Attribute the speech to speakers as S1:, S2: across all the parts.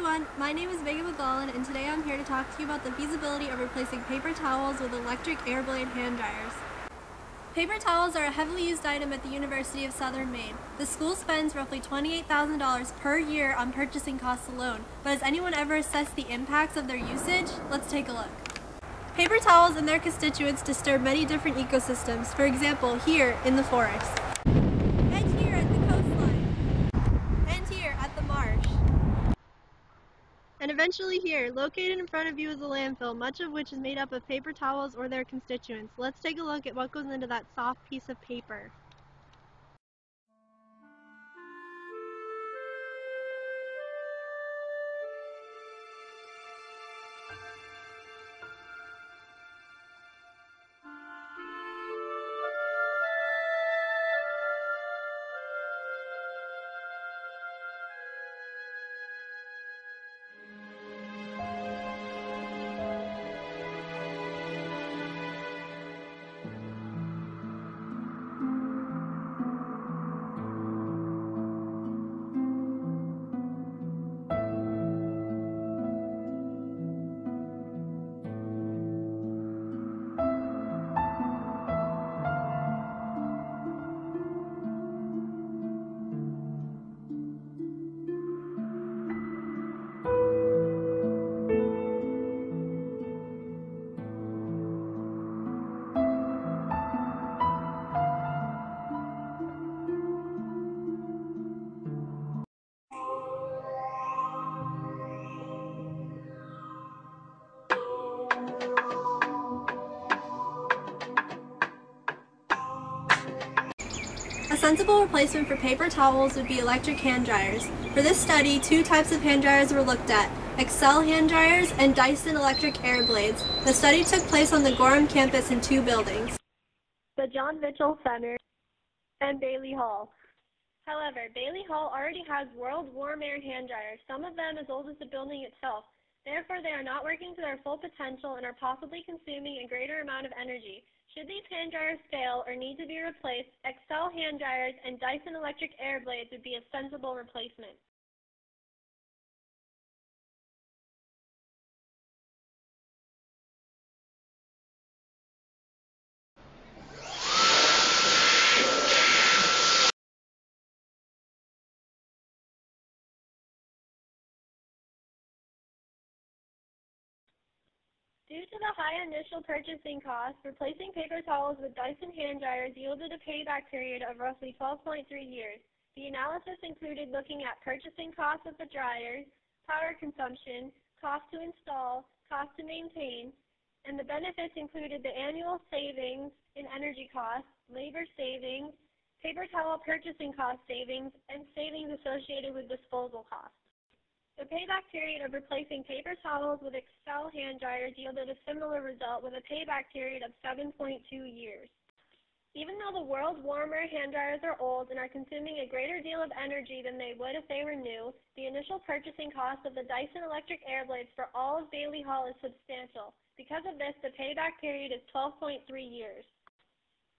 S1: everyone, my name is Megan McGowan, and today I'm here to talk to you about the feasibility of replacing paper towels with electric Airblade hand dryers. Paper towels are a heavily used item at the University of Southern Maine. The school spends roughly $28,000 per year on purchasing costs alone, but has anyone ever assessed the impacts of their usage? Let's take a look. Paper towels and their constituents disturb many different ecosystems, for example, here in the forest. And here at the coastline. And here at the marsh. And eventually here, located in front of you is a landfill, much of which is made up of paper towels or their constituents. Let's take a look at what goes into that soft piece of paper. A sensible replacement for paper towels would be electric hand dryers. For this study, two types of hand dryers were looked at, Excel hand dryers and Dyson Electric Airblades. The study took place on the Gorham campus in two buildings,
S2: the John Mitchell Center and Bailey Hall. However, Bailey Hall already has world warm air hand dryers, some of them as old as the building itself. Therefore, they are not working to their full potential and are possibly consuming a greater amount of energy. Should these hand dryers fail or need to be replaced, Excel hand dryers and Dyson Electric Airblades would be a sensible replacement. Due to the high initial purchasing cost, replacing paper towels with Dyson hand dryers yielded a payback period of roughly 12.3 years. The analysis included looking at purchasing costs of the dryers, power consumption, cost to install, cost to maintain, and the benefits included the annual savings in energy costs, labor savings, paper towel purchasing cost savings, and savings associated with disposal costs. The payback period of replacing paper towels with Excel hand dryers yielded a similar result with a payback period of 7.2 years. Even though the world's warmer hand dryers are old and are consuming a greater deal of energy than they would if they were new, the initial purchasing cost of the Dyson Electric Airblades for all of Bailey Hall is substantial. Because of this, the payback period is 12.3 years.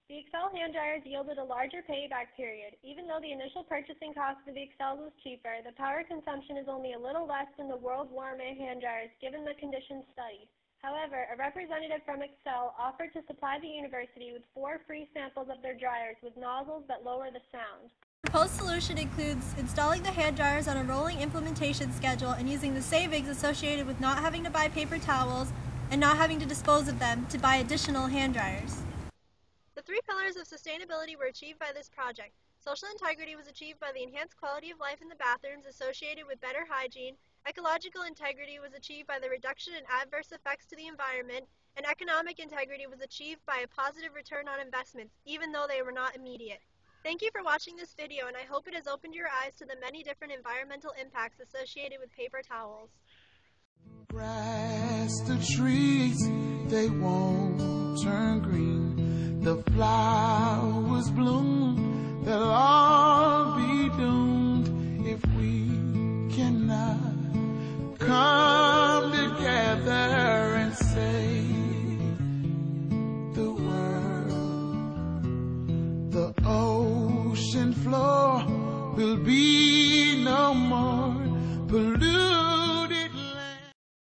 S2: The Excel hand dryers yielded a larger payback period. Even though the initial purchasing cost for the Excels was cheaper, the power consumption is only a little less than the world warm air hand dryers given the conditions studied. However, a representative from Excel offered to supply the university with 4 free samples of their dryers with nozzles that lower the sound.
S1: The proposed solution includes installing the hand dryers on a rolling implementation schedule and using the savings associated with not having to buy paper towels and not having to dispose of them to buy additional hand dryers. The 3 pillars of sustainability were achieved by this project. Social integrity was achieved by the enhanced quality of life in the bathrooms associated with better hygiene. Ecological integrity was achieved by the reduction in adverse effects to the environment. And economic integrity was achieved by a positive return on investments, even though they were not immediate. Thank you for watching this video, and I hope it has opened your eyes to the many different environmental impacts associated with paper towels.
S3: Grass, the trees, they won't turn green. The flowers bloom, they'll all be doomed if we cannot come together and save the world. The ocean floor will be no more polluted.